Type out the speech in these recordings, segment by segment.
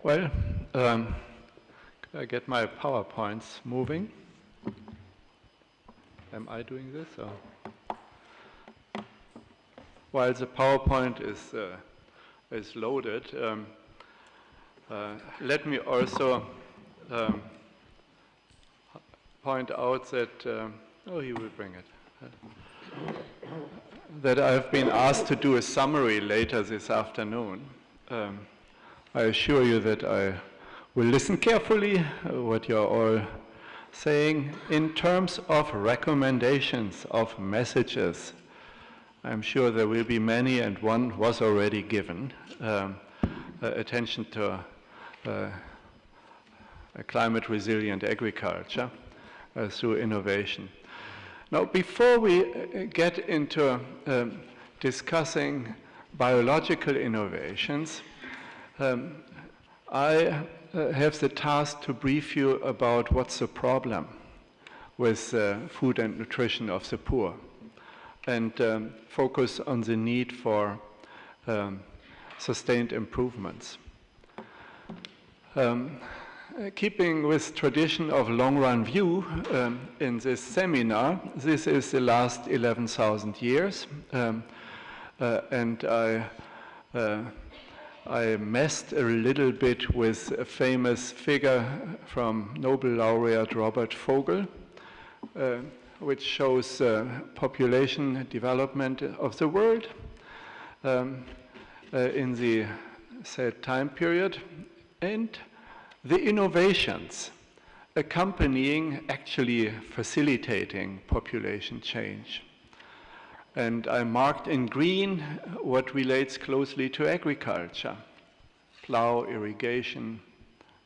Well, could I get my PowerPoints moving? Am I doing this? Or? While the PowerPoint is loaded, let me also point out that, oh, he will bring it, that I've been asked to do a summary later this afternoon. I assure you that I will listen carefully what you're all saying in terms of recommendations, of messages. I'm sure there will be many, and one was already given, attention to a climate-resilient agriculture through innovation. Now, before we get into discussing biological innovations, I have the task to brief you about what's the problem with food and nutrition of the poor, and focus on the need for sustained improvements. Keeping with tradition of long-run view in this seminar, this is the last 11,000 years, and I messed a little bit with a famous figure from Nobel laureate Robert Vogel, which shows population development of the world in the said time period, and the innovations accompanying, actually facilitating population change. And I marked in green what relates closely to agriculture: plow, irrigation,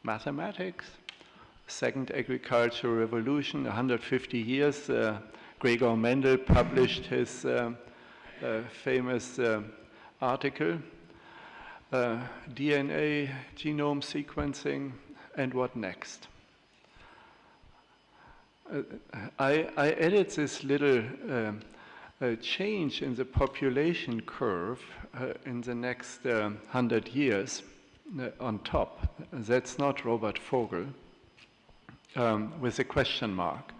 mathematics. Second agricultural revolution, 150 years, Gregor Mendel published his famous article, DNA, genome sequencing, and what next? I added this little change in the population curve in the next 100 years on top. That's not Robert Vogel, with a question mark.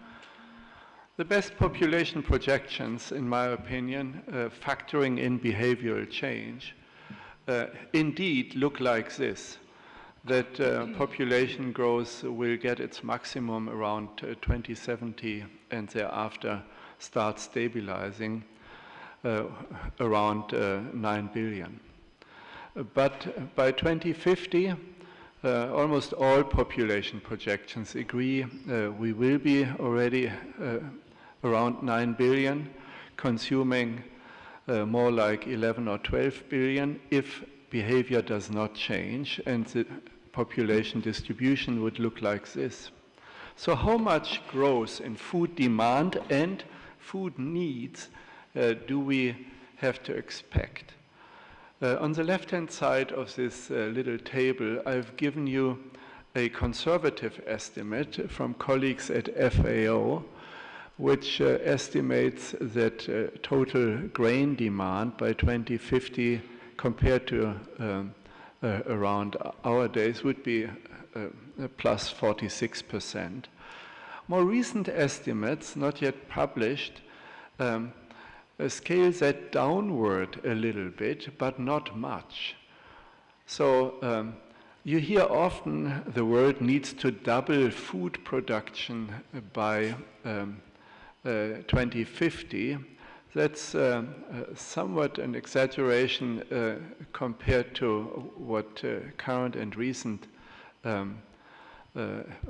The best population projections, in my opinion, factoring in behavioral change, indeed look like this, that population growth will get its maximum around 2070 and thereafter start stabilizing around 9 billion. But by 2050, almost all population projections agree we will be already around 9 billion, consuming more like 11 or 12 billion if behavior does not change, and the population distribution would look like this. So how much growth in food demand and food needs do we have to expect? On the left-hand side of this little table, I've given you a conservative estimate from colleagues at FAO, which estimates that total grain demand by 2050 compared to around our days would be plus 46%. More recent estimates, not yet published, scale that downward a little bit, but not much. So you hear often the world needs to double food production by 2050. That's somewhat an exaggeration compared to what current and recent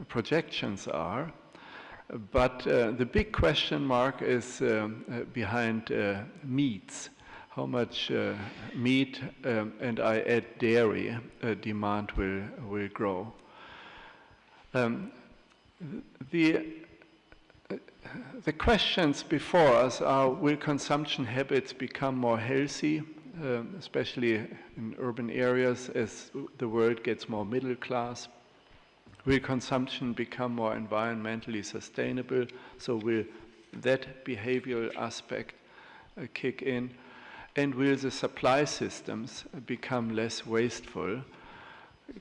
projections are. But the big question mark is behind meats. How much meat, and I add dairy, demand will grow. The questions before us are, will consumption habits become more healthy, especially in urban areas as the world gets more middle class? Will consumption become more environmentally sustainable? So will that behavioral aspect kick in? And will the supply systems become less wasteful?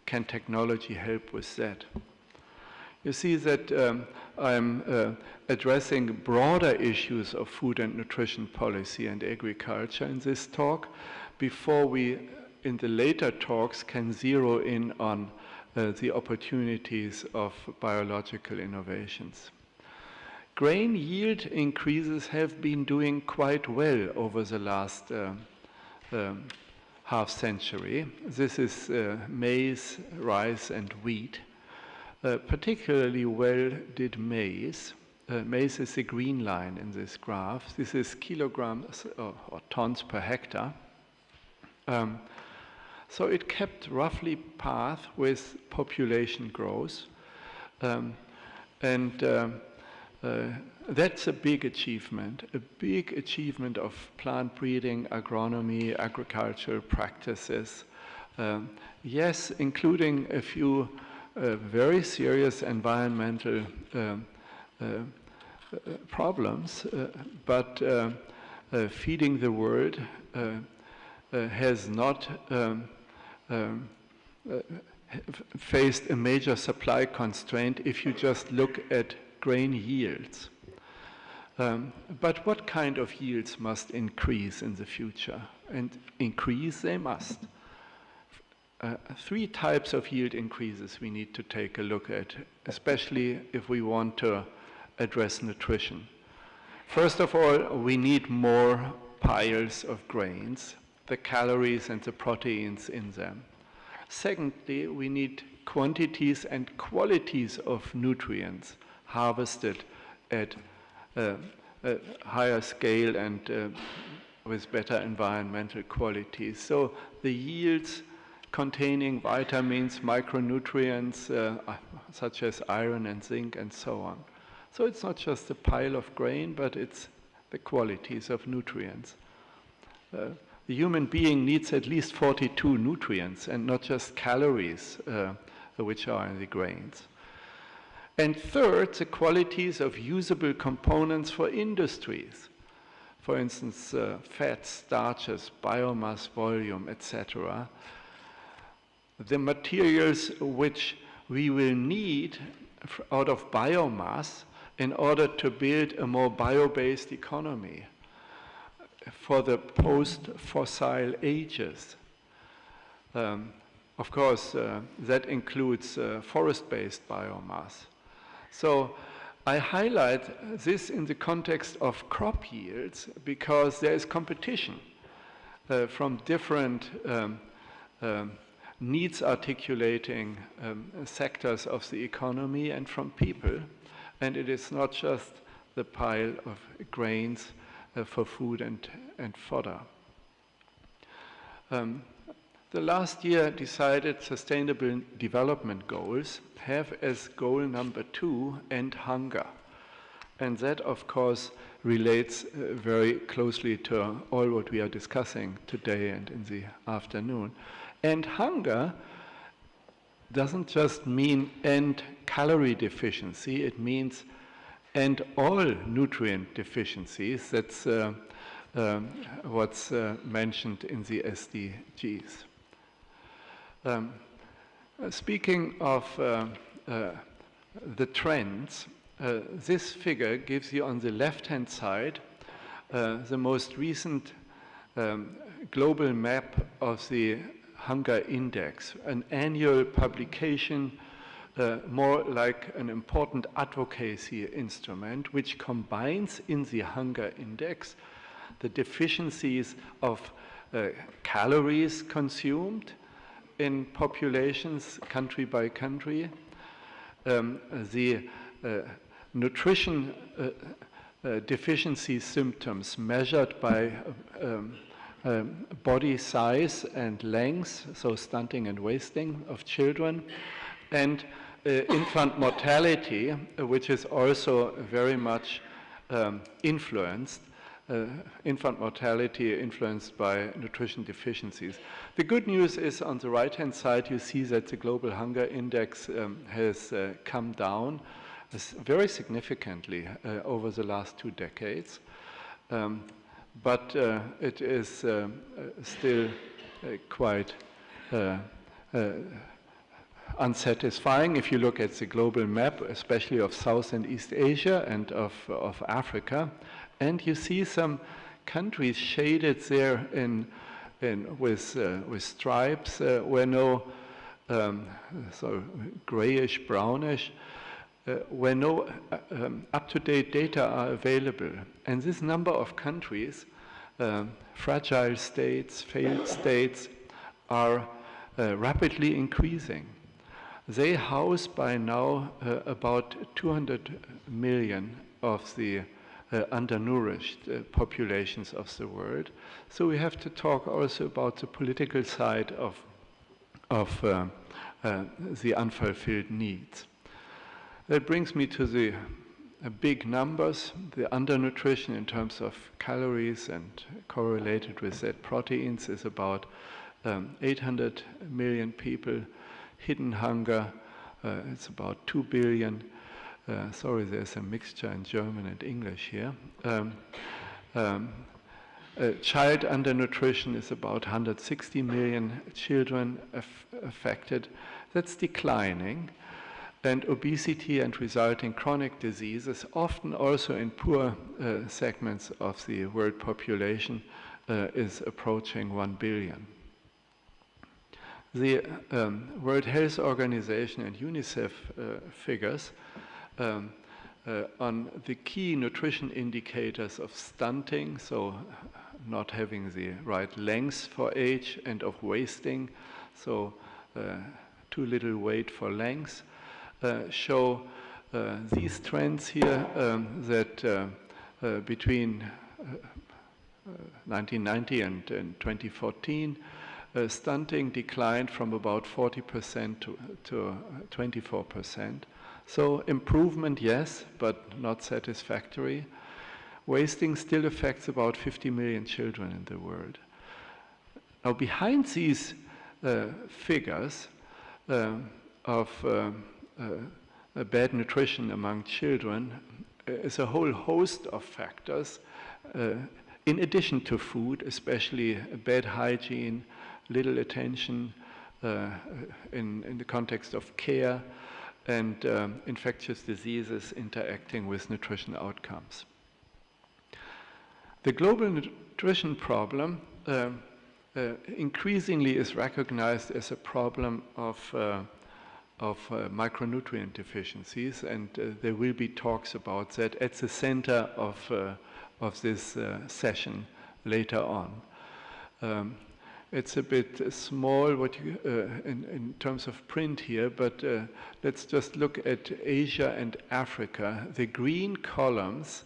can technology help with that? You see that I'm addressing broader issues of food and nutrition policy and agriculture in this talk before we, in the later talks, can zero in on the opportunities of biological innovations. Grain yield increases have been doing quite well over the last half century. This is maize, rice, and wheat. Particularly well did maize. Maize is the green line in this graph. This is kilograms or tons per hectare. So it kept roughly path with population growth. That's a big achievement of plant breeding, agronomy, agricultural practices. Yes, including a few very serious environmental problems, but feeding the world has not faced a major supply constraint if you just look at grain yields. But what kind of yields must increase in the future? And increase they must. Three types of yield increases we need to take a look at, especially if we want to address nutrition. First of all, we need more piles of grains, the calories and the proteins in them. Secondly, we need quantities and qualities of nutrients harvested at a higher scale and with better environmental qualities. So the yields containing vitamins, micronutrients, such as iron and zinc and so on. So it's not just a pile of grain, but it's the qualities of nutrients. The human being needs at least 42 nutrients and not just calories, which are in the grains. And third, the qualities of usable components for industries. For instance, fats, starches, biomass, volume, etc. The materials which we will need out of biomass in order to build a more bio-based economy for the post-fossil ages. Of course, that includes forest-based biomass. So I highlight this in the context of crop yields because there is competition from different needs articulating sectors of the economy and from people. And it is not just the pile of grains for food and fodder. The last year decided Sustainable Development Goals have as goal number 2 end hunger. And that, of course, relates very closely to all what we are discussing today and in the afternoon. And hunger doesn't just mean end calorie deficiency, it means end all nutrient deficiencies. That's what's mentioned in the SDGs. Speaking of the trends, this figure gives you on the left-hand side the most recent global map of the hunger index, an annual publication more like an important advocacy instrument which combines in the hunger index the deficiencies of calories consumed in populations country by country, the nutrition deficiency symptoms measured by body size and length, so stunting and wasting of children, and infant mortality, which is also very much influenced, infant mortality influenced by nutrition deficiencies. The good news is on the right-hand side, you see that the global hunger index has come down very significantly over the last 2 decades. But it is still quite unsatisfying if you look at the global map, especially of South and East Asia and of Africa. And you see some countries shaded there with stripes where no, so grayish, brownish, where no up-to-date data are available. And this number of countries, fragile states, failed states, are rapidly increasing. They house by now about 200 million of the undernourished populations of the world. So we have to talk also about the political side of the unfulfilled needs. That brings me to the big numbers. The undernutrition in terms of calories and correlated with that proteins is about 800 million people. Hidden hunger, it's about 2 billion. Sorry, there's a mixture in German and English here. Child undernutrition is about 160 million children affected. That's declining. And obesity and resulting chronic diseases, often also in poor segments of the world population, is approaching 1 billion. The World Health Organization and UNICEF figures on the key nutrition indicators of stunting, so not having the right length for age, and of wasting, so too little weight for length, show these trends here that between 1990 and 2014, stunting declined from about 40% to 24%. So improvement, yes, but not satisfactory. Wasting still affects about 50 million children in the world. Now, behind these figures of bad nutrition among children is a whole host of factors, in addition to food, especially bad hygiene, little attention in the context of care, and infectious diseases interacting with nutrition outcomes. The global nutrition problem increasingly is recognized as a problem of micronutrient deficiencies, and there will be talks about that at the center of this session later on. It's a bit small in terms of print here, but let's just look at Asia and Africa. The green columns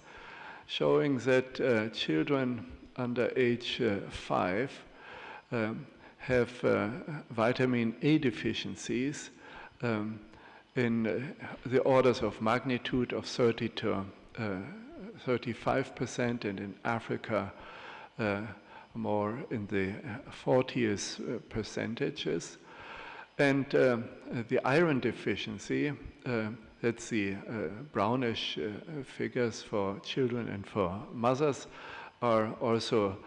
showing that children under age 5 have vitamin A deficiencies in the orders of magnitude of 30 to 35%, and in Africa more in the 40s percentages. And the iron deficiency, that's the brownish figures for children and for mothers, are also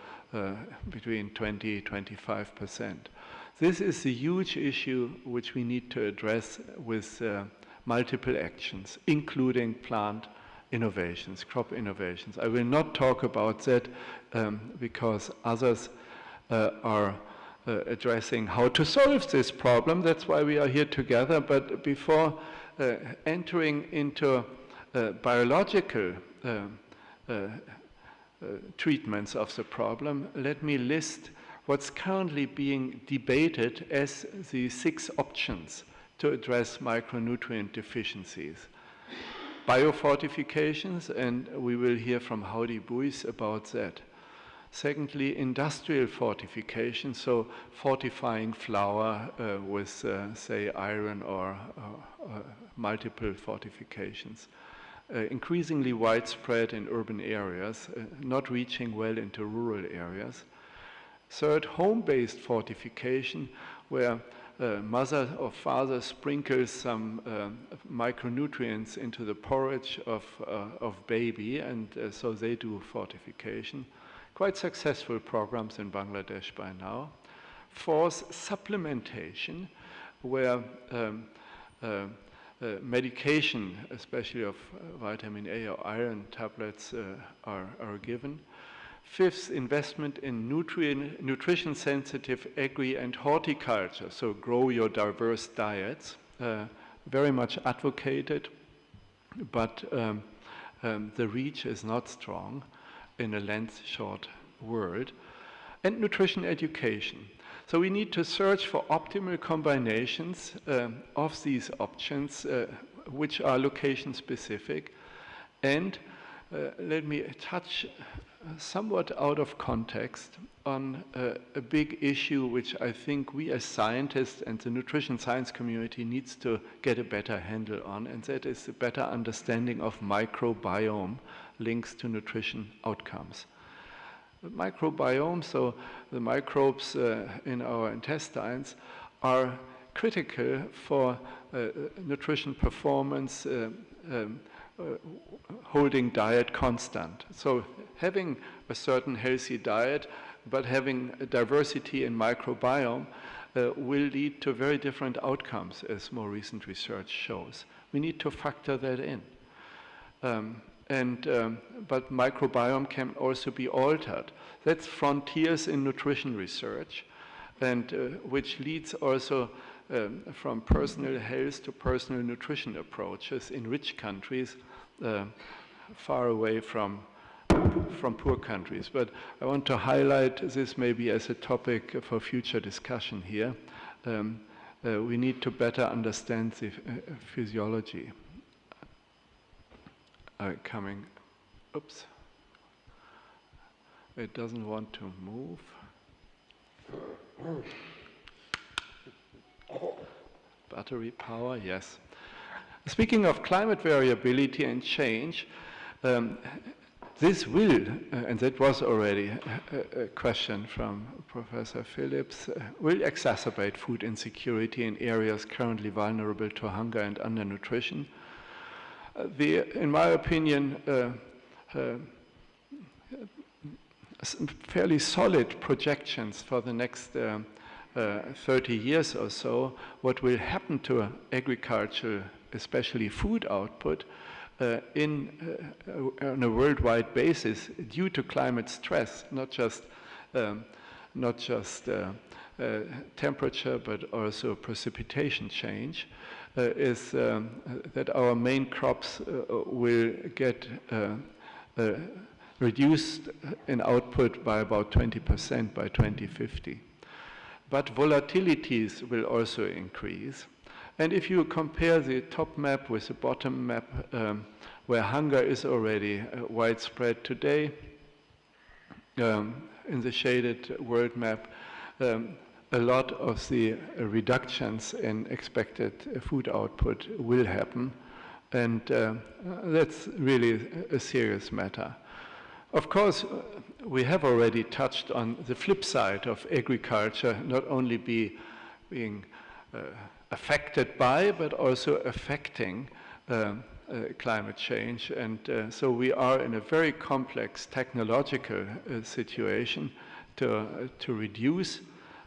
between 20-25%. This is a huge issue which we need to address with multiple actions, including plant innovations, crop innovations. I will not talk about that because others are addressing how to solve this problem. That's why we are here together. But before entering into biological treatments of the problem, let me list what's currently being debated as the 6 options to address micronutrient deficiencies. Biofortifications, and we will hear from Howdy Buis about that. Secondly, industrial fortification, so fortifying flour with, say, iron or multiple fortifications. Increasingly widespread in urban areas, not reaching well into rural areas. Third, home-based fortification, where mother or father sprinkles some micronutrients into the porridge of baby, and so they do fortification. Quite successful programs in Bangladesh by now. Fourth, supplementation, where medication, especially of vitamin A or iron tablets, are given. Fifth, investment in nutrition-sensitive agri and horticulture, so grow your diverse diets, very much advocated, but the reach is not strong in a length-short world. And nutrition education. So we need to search for optimal combinations of these options, which are location-specific. And let me touch somewhat out of context on a big issue which I think we as scientists and the nutrition science community needs to get a better handle on, and that is a better understanding of microbiome links to nutrition outcomes. The microbiome, so the microbes in our intestines, are critical for nutrition performance, holding diet constant. So having a certain healthy diet, but having a diversity in microbiome will lead to very different outcomes, as more recent research shows. We need to factor that in. But microbiome can also be altered. That's frontiers in nutrition research, and which leads also from personal health to personal nutrition approaches in rich countries, far away from poor countries. But I want to highlight this maybe as a topic for future discussion here. We need to better understand the physiology. Oops. It doesn't want to move. Battery power, yes. Speaking of climate variability and change, this will, and that was already a question from Professor Phillips, will exacerbate food insecurity in areas currently vulnerable to hunger and undernutrition. In my opinion, fairly solid projections for the next 30 years or so, what will happen to agriculture, especially food output, on a worldwide basis due to climate stress, not just temperature, but also precipitation change, is that our main crops will get reduced in output by about 20% by 2050. But volatilities will also increase. And if you compare the top map with the bottom map, where hunger is already widespread today, in the shaded world map, a lot of the reductions in expected food output will happen, and that's really a serious matter. Of course, we have already touched on the flip side of agriculture, not only being affected by, but also affecting climate change. And so we are in a very complex technological situation to reduce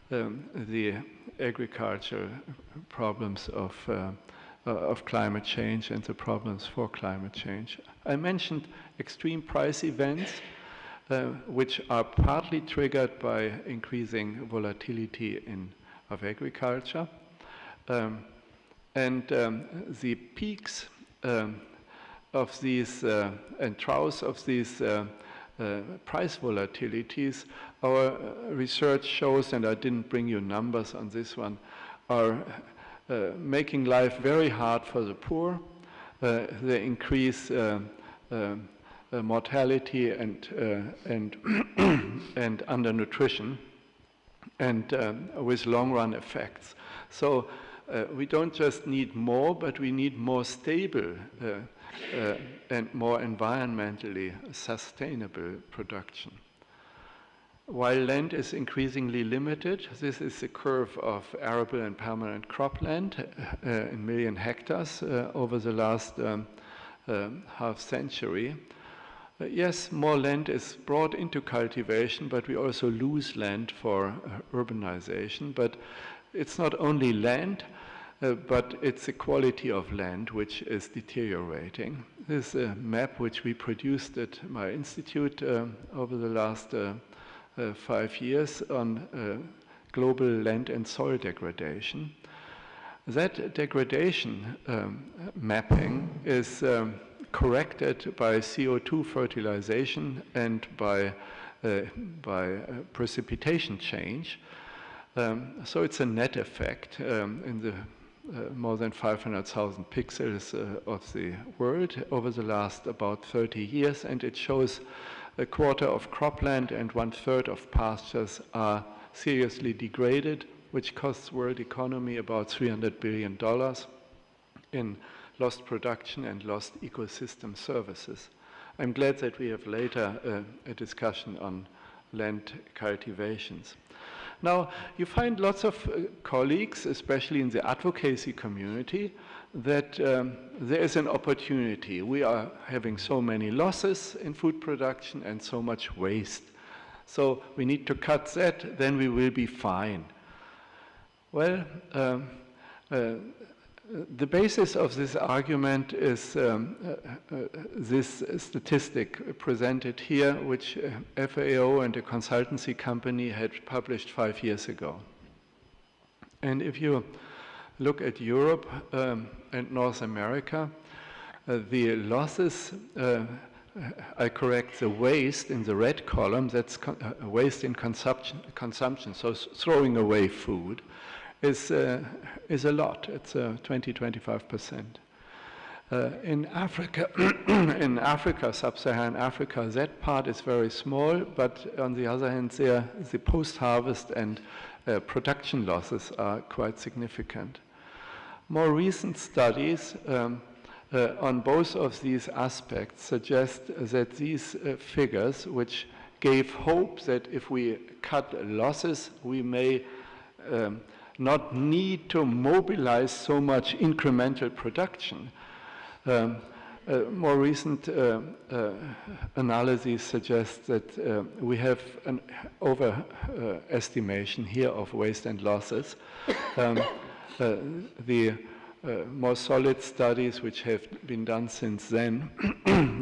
the agriculture problems of climate change and the problems for climate change. I mentioned extreme price events, which are partly triggered by increasing volatility of agriculture. The peaks of these and troughs of these price volatilities, our research shows, and I didn't bring you numbers on this one, are making life very hard for the poor. They increase mortality and undernutrition, and with long-run effects. So we don't just need more, but we need more stable and more environmentally sustainable production. While land is increasingly limited, this is the curve of arable and permanent cropland in million hectares over the last half century. Yes, more land is brought into cultivation, but we also lose land for urbanization. But it's not only land. but it's the quality of land which is deteriorating. This is a map which we produced at my institute over the last 5 years on global land and soil degradation. That degradation mapping is corrected by CO2 fertilization and by precipitation change. So it's a net effect in the more than 500,000 pixels of the world over the last about 30 years, and it shows a quarter of cropland and 1/3 of pastures are seriously degraded, which costs world economy about $300 billion in lost production and lost ecosystem services. I'm glad that we have later a discussion on land cultivations. Now, you find lots of colleagues, especially in the advocacy community, that there is an opportunity. We are having so many losses in food production and so much waste. So we need to cut that, then we will be fine. Well, the basis of this argument is this statistic presented here, which FAO and a consultancy company had published 5 years ago. And if you look at Europe and North America, the losses, I correct the waste in the red column, that's waste in consumption, so throwing away food, is a lot. It's 20-25%. In Africa, sub-Saharan Africa, that part is very small, but on the other hand, there the post-harvest and production losses are quite significant. More recent studies on both of these aspects suggest that these figures, which gave hope that if we cut losses, we may not need to mobilize so much incremental production. More recent analyses suggest that we have an overestimation here of waste and losses. The more solid studies which have been done since then,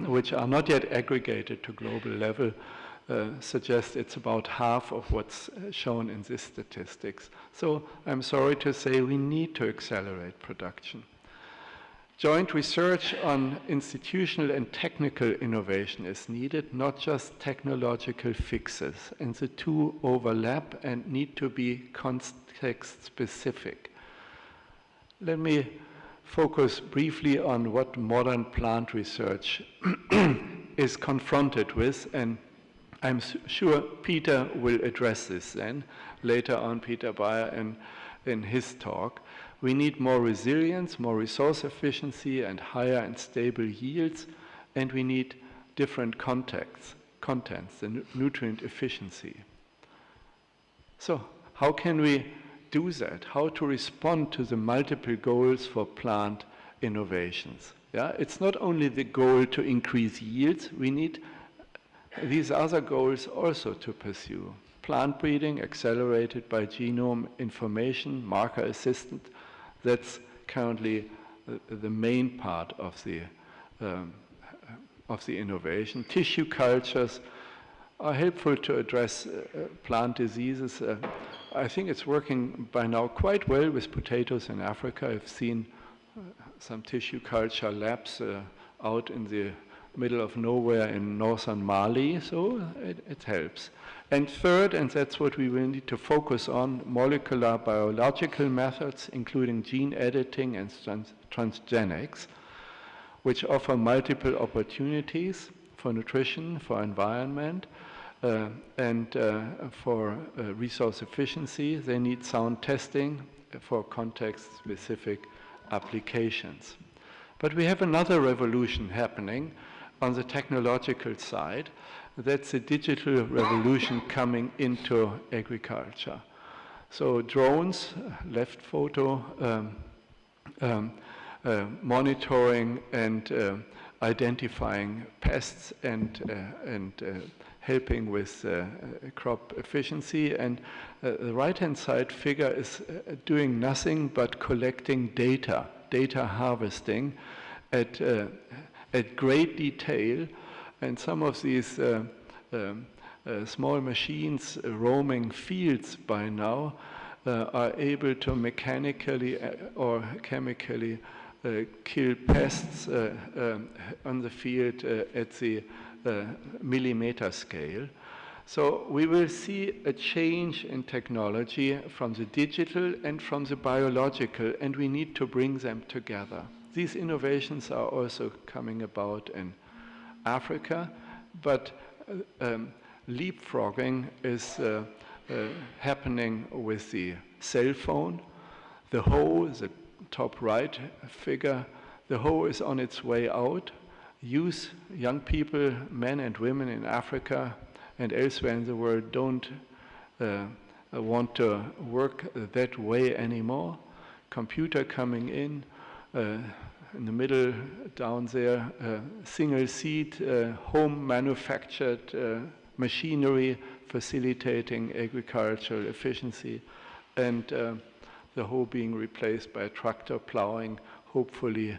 which are not yet aggregated to global level, suggest it's about half of what's shown in these statistics. So I'm sorry to say we need to accelerate production. Joint research on institutional and technical innovation is needed, not just technological fixes. And the two overlap and need to be context specific. Let me focus briefly on what modern plant research is confronted with, and I'm sure Peter will address this then, later on, Peter Bayer in his talk. We need more resilience, more resource efficiency, and higher and stable yields, and we need different contents, the nutrient efficiency. So how can we do that? How to respond to the multiple goals for plant innovations? Yeah, it's not only the goal to increase yields, we need these other goals also to pursue. Plant breeding accelerated by genome information, marker assistant, that's currently the main part of the innovation. Tissue cultures are helpful to address plant diseases. I think it's working by now quite well with potatoes in Africa. I've seen some tissue culture labs out in the middle of nowhere in northern Mali, so it helps. And third, and that's what we will need to focus on, molecular biological methods, including gene editing and transgenics, which offer multiple opportunities for nutrition, for environment, and for resource efficiency. They need sound testing for context-specific applications. But we have another revolution happening on the technological side. That's a digital revolution coming into agriculture. So drones, left photo, monitoring and identifying pests and helping with crop efficiency. And the right-hand side figure is doing nothing but collecting data harvesting at great detail. And some of these small machines roaming fields by now are able to mechanically or chemically kill pests on the field at the millimeter scale. So we will see a change in technology from the digital and from the biological, and we need to bring them together. These innovations are also coming about in Africa, but leapfrogging is happening with the cell phone. The hoe, the top right figure, the hoe is on its way out. Youth, young people, men and women in Africa and elsewhere in the world don't want to work that way anymore. Computer coming in the middle down there, single seat, home manufactured machinery facilitating agricultural efficiency, and the hoe being replaced by a tractor plowing, hopefully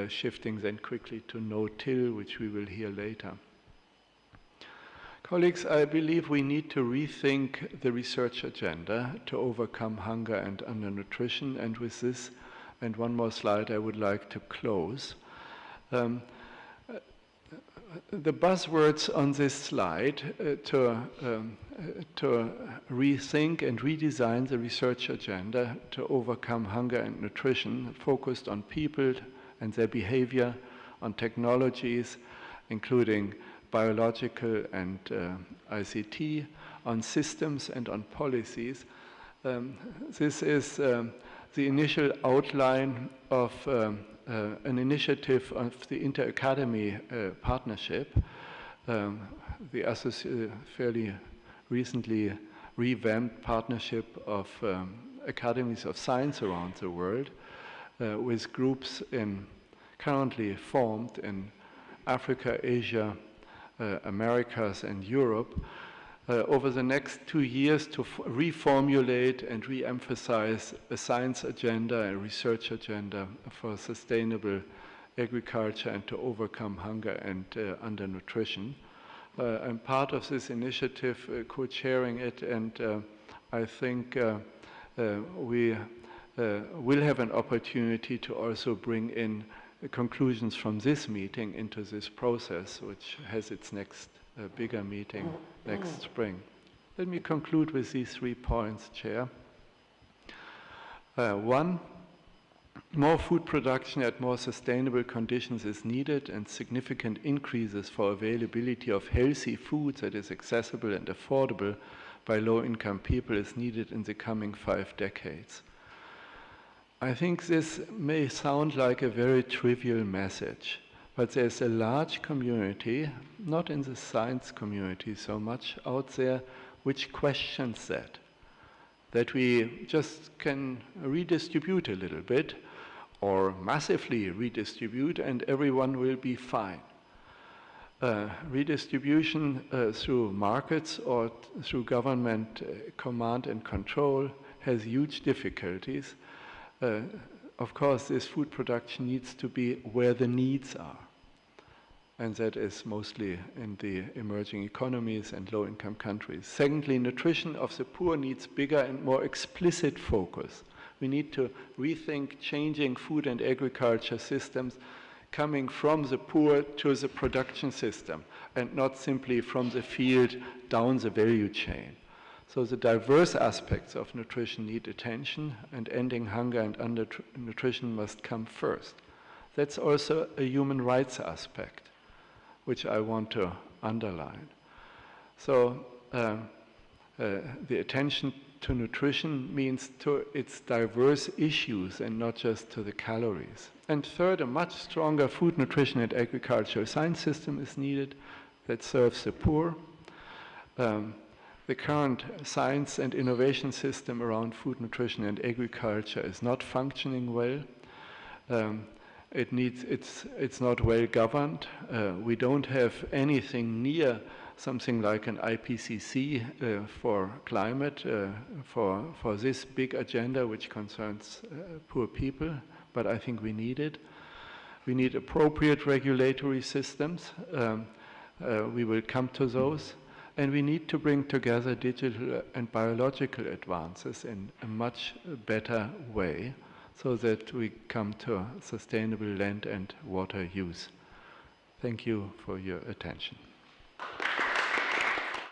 shifting then quickly to no-till, which we will hear later. Colleagues, I believe we need to rethink the research agenda to overcome hunger and undernutrition, and with this, and one more slide, I would like to close. The buzzwords on this slide to rethink and redesign the research agenda to overcome hunger and nutrition focused on people and their behavior, on technologies, including biological and ICT, on systems and on policies. This is the initial outline of an initiative of the Inter-Academy Partnership, the fairly recently revamped partnership of academies of science around the world, with groups currently formed in Africa, Asia, Americas and Europe, over the next 2 years to reformulate and re-emphasize a science agenda, a research agenda for sustainable agriculture and to overcome hunger and undernutrition. I'm part of this initiative, co-chairing it, and I think we will have an opportunity to also bring in conclusions from this meeting into this process, which has its next bigger meeting next spring. Let me conclude with these 3 points, Chair. 1, more food production at more sustainable conditions is needed, and significant increases for availability of healthy food that is accessible and affordable by low-income people is needed in the coming 5 decades. I think this may sound like a very trivial message, but there's a large community, not in the science community so much, out there which questions that we just can redistribute a little bit or massively redistribute and everyone will be fine. Redistribution through markets or through government command and control has huge difficulties. Of course, this food production needs to be where the needs are. And that is mostly in the emerging economies and low-income countries. Secondly, nutrition of the poor needs bigger and more explicit focus. We need to rethink changing food and agriculture systems coming from the poor to the production system and not simply from the field down the value chain. So the diverse aspects of nutrition need attention, and ending hunger and undernutrition must come first. That's also a human rights aspect, which I want to underline. So the attention to nutrition means to its diverse issues and not just to the calories. And third, a much stronger food, nutrition and agricultural science system is needed that serves the poor. The current science and innovation system around food, nutrition and agriculture is not functioning well. It's not well governed. We don't have anything near something like an IPCC for climate, for this big agenda which concerns poor people, but I think we need it. We need appropriate regulatory systems. We will come to those. And we need to bring together digital and biological advances in a much better way so that we come to sustainable land and water use. Thank you for your attention.